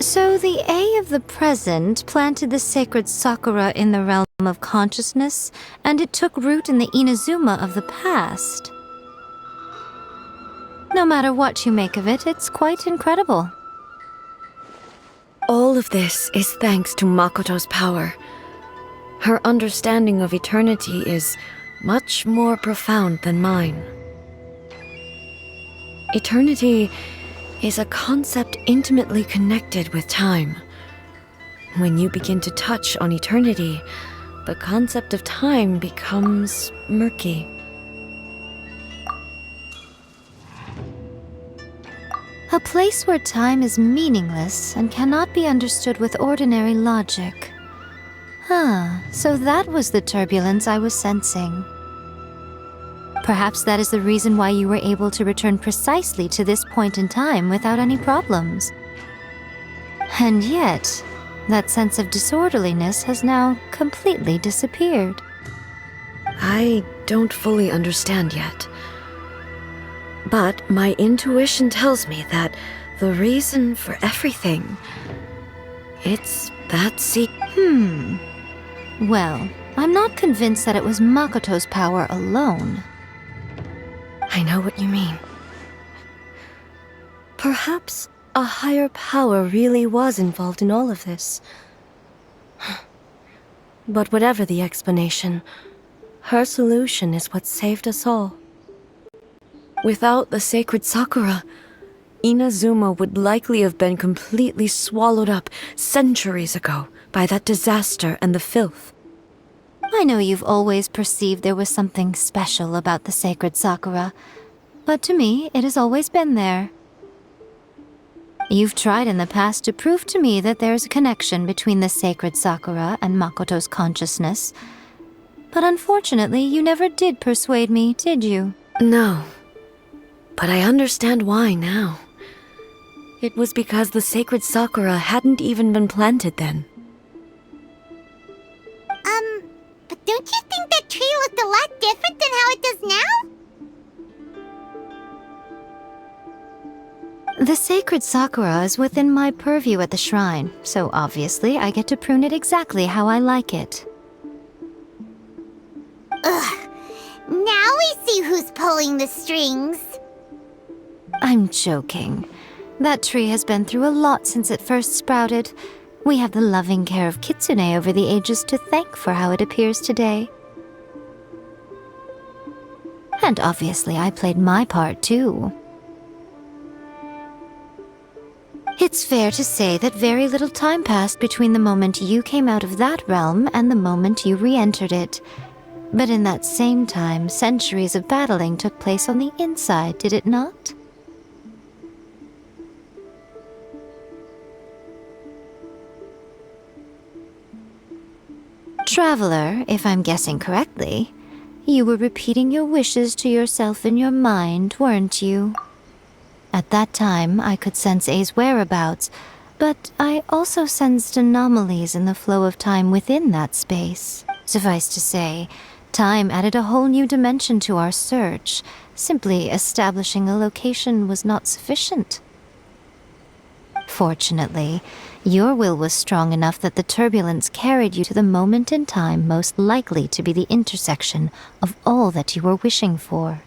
So the A of the present planted the sacred Sakura in the realm of consciousness, and it took root in the Inazuma of the past. No matter what you make of it, it's quite incredible. All of this is thanks to Makoto's power. Her understanding of eternity is much more profound than mine. Eternity is a concept intimately connected with time. When you begin to touch on eternity, the concept of time becomes murky. A place where time is meaningless and cannot be understood with ordinary logic. So that was the turbulence I was sensing. Perhaps that is the reason why you were able to return precisely to this point in time without any problems. And yet, that sense of disorderliness has now completely disappeared. I don't fully understand yet. But my intuition tells me that the reason for everything, it's that Well, I'm not convinced that it was Makoto's power alone. I know what you mean. Perhaps a higher power really was involved in all of this. But whatever the explanation, her solution is what saved us all. Without the sacred Sakura, Inazuma would likely have been completely swallowed up centuries ago by that disaster and the filth. I know you've always perceived there was something special about the sacred Sakura, but to me, it has always been there. You've tried in the past to prove to me that there's a connection between the sacred Sakura and Makoto's consciousness, but unfortunately, you never did persuade me, did you? No. But I understand why now. It was because the sacred Sakura hadn't even been planted then. But don't you think that tree looked a lot different than how it does now? The sacred Sakura is within my purview at the shrine, so obviously I get to prune it exactly how I like it. Ugh. Now we see who's pulling the strings. I'm joking. That tree has been through a lot since it first sprouted. We have the loving care of Kitsune over the ages to thank for how it appears today. And obviously I played my part too. It's fair to say that very little time passed between the moment you came out of that realm and the moment you re-entered it. But in that same time, centuries of battling took place on the inside, did it not? Traveler, if I'm guessing correctly, you were repeating your wishes to yourself in your mind, weren't you? At that time, I could sense A's whereabouts, but I also sensed anomalies in the flow of time within that space. Suffice to say, time added a whole new dimension to our search. Simply establishing a location was not sufficient. Fortunately, your will was strong enough that the turbulence carried you to the moment in time most likely to be the intersection of all that you were wishing for.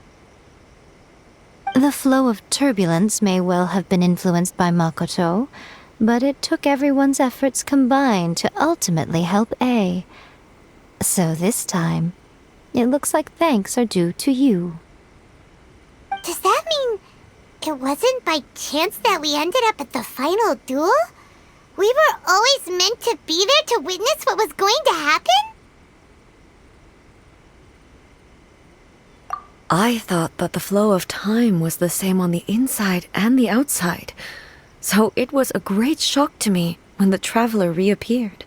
The flow of turbulence may well have been influenced by Makoto, but it took everyone's efforts combined to ultimately help A. So this time, it looks like thanks are due to you. Does that mean it wasn't by chance that we ended up at the final duel? We were always meant to be there to witness what was going to happen? I thought that the flow of time was the same on the inside and the outside, so it was a great shock to me when the traveler reappeared.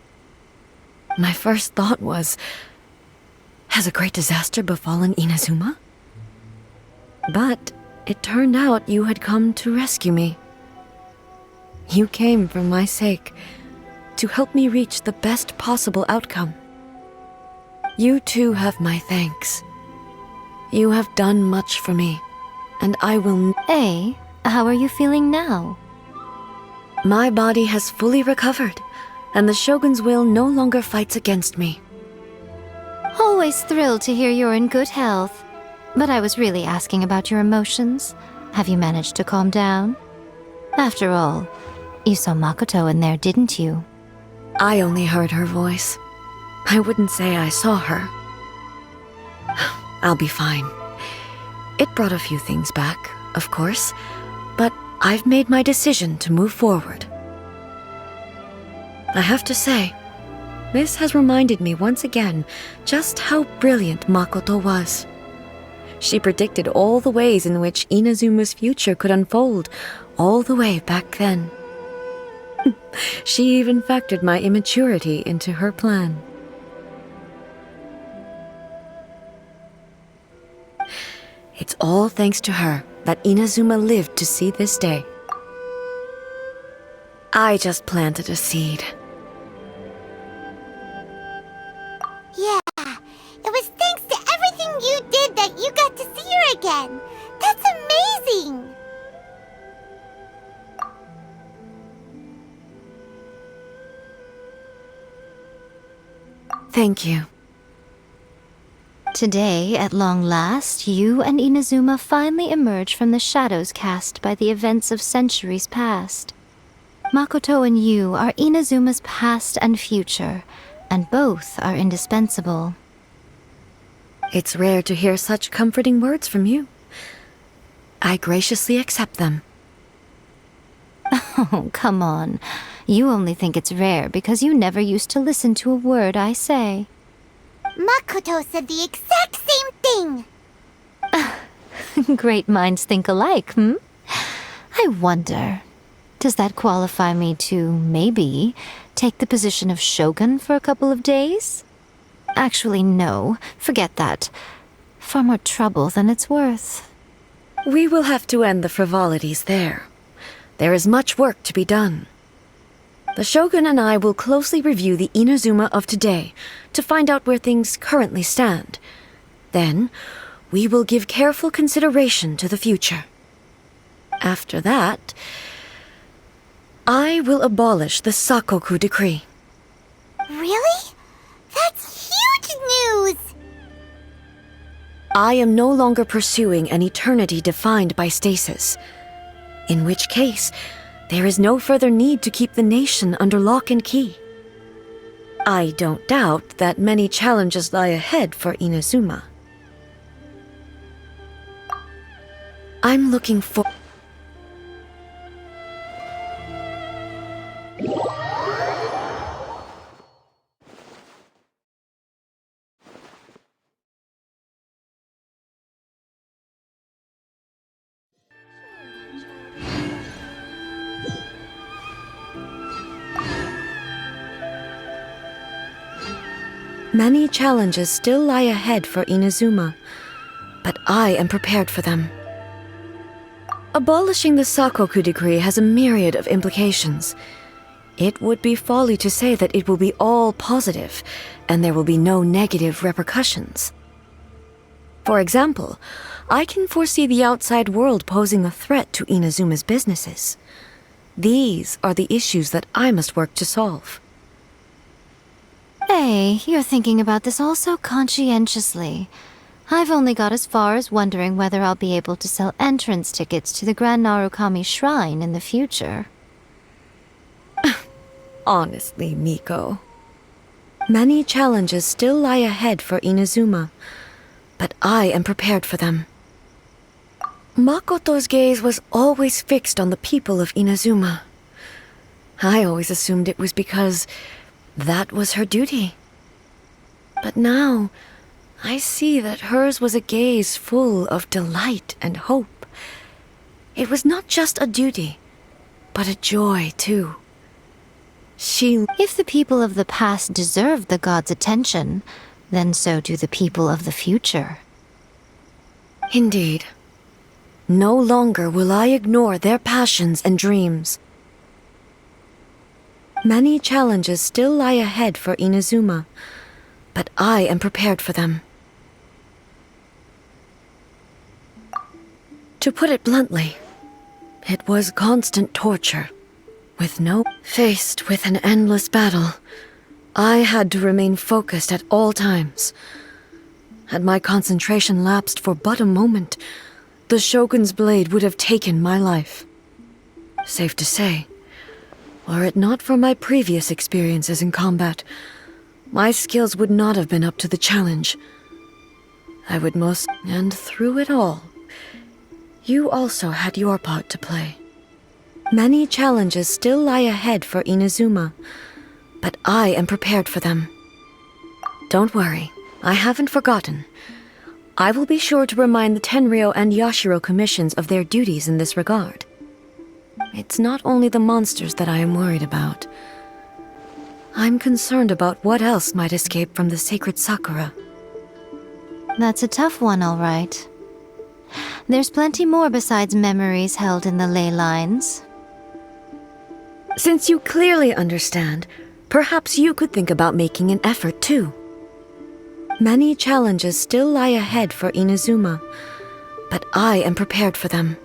My first thought was, has a great disaster befallen Inazuma? But it turned out you had come to rescue me. You came for my sake, to help me reach the best possible outcome. You too have my thanks. You have done much for me, and I will... A, how are you feeling now? My body has fully recovered, and the Shogun's will no longer fights against me. Always thrilled to hear you're in good health. But I was really asking about your emotions. Have you managed to calm down? After all, you saw Makoto in there, didn't you? I only heard her voice. I wouldn't say I saw her. I'll be fine. It brought a few things back, of course, but I've made my decision to move forward. I have to say, this has reminded me once again just how brilliant Makoto was. She predicted all the ways in which Inazuma's future could unfold all the way back then. She even factored my immaturity into her plan. It's all thanks to her that Inazuma lived to see this day. I just planted a seed. Yeah, it was thanks to everything you did that you got to see her again. That's amazing! Thank you. Today, at long last, you and Inazuma finally emerge from the shadows cast by the events of centuries past. Makoto and you are Inazuma's past and future, and both are indispensable. It's rare to hear such comforting words from you. I graciously accept them. Oh, come on. You only think it's rare because you never used to listen to a word I say. Makoto said the exact same thing! Great minds think alike, hmm? I wonder, does that qualify me to, maybe, take the position of shogun for a couple of days? Actually, no. Forget that. Far more trouble than it's worth. We will have to end the frivolities there. There is much work to be done. The Shogun and I will closely review the Inazuma of today to find out where things currently stand. Then, we will give careful consideration to the future. After that, I will abolish the Sakoku decree. Really? That's huge news! I am no longer pursuing an eternity defined by stasis. In which case, there is no further need to keep the nation under lock and key. I don't doubt that many challenges lie ahead for Inazuma. I'm looking for... Many challenges still lie ahead for Inazuma, but I am prepared for them. Abolishing the Sakoku decree has a myriad of implications. It would be folly to say that it will be all positive, and there will be no negative repercussions. For example, I can foresee the outside world posing a threat to Inazuma's businesses. These are the issues that I must work to solve. Hey, you're thinking about this all so conscientiously. I've only got as far as wondering whether I'll be able to sell entrance tickets to the Grand Narukami Shrine in the future. Honestly, Miko. Many challenges still lie ahead for Inazuma, but I am prepared for them. Makoto's gaze was always fixed on the people of Inazuma. I always assumed it was because that was her duty. But now, I see that hers was a gaze full of delight and hope. It was not just a duty, but a joy, too. If the people of the past deserve the god's attention, then so do the people of the future. Indeed. No longer will I ignore their passions and dreams. Many challenges still lie ahead for Inazuma, but I am prepared for them. To put it bluntly, it was constant torture, Faced with an endless battle, I had to remain focused at all times. Had my concentration lapsed for but a moment, the Shogun's blade would have taken my life. Safe to say, were it not for my previous experiences in combat, my skills would not have been up to the challenge. And through it all, you also had your part to play. Many challenges still lie ahead for Inazuma, but I am prepared for them. Don't worry, I haven't forgotten. I will be sure to remind the Tenryou and Yashiro commissions of their duties in this regard. It's not only the monsters that I am worried about. I'm concerned about what else might escape from the sacred Sakura. That's a tough one, all right. There's plenty more besides memories held in the ley lines. Since you clearly understand, perhaps you could think about making an effort too. Many challenges still lie ahead for Inazuma, but I am prepared for them.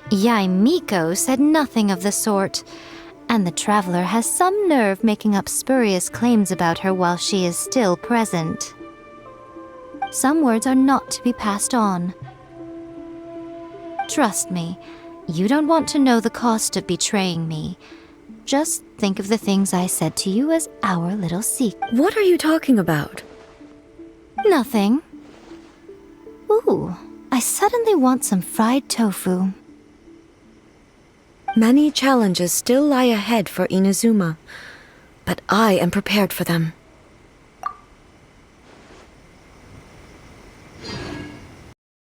Yaimiko said nothing of the sort, and the traveler has some nerve making up spurious claims about her while she is still present. Some words are not to be passed on. Trust me, you don't want to know the cost of betraying me. Just think of the things I said to you as our little secret. What are you talking about? Nothing. Ooh, I suddenly want some fried tofu. Many challenges still lie ahead for Inazuma, but I am prepared for them.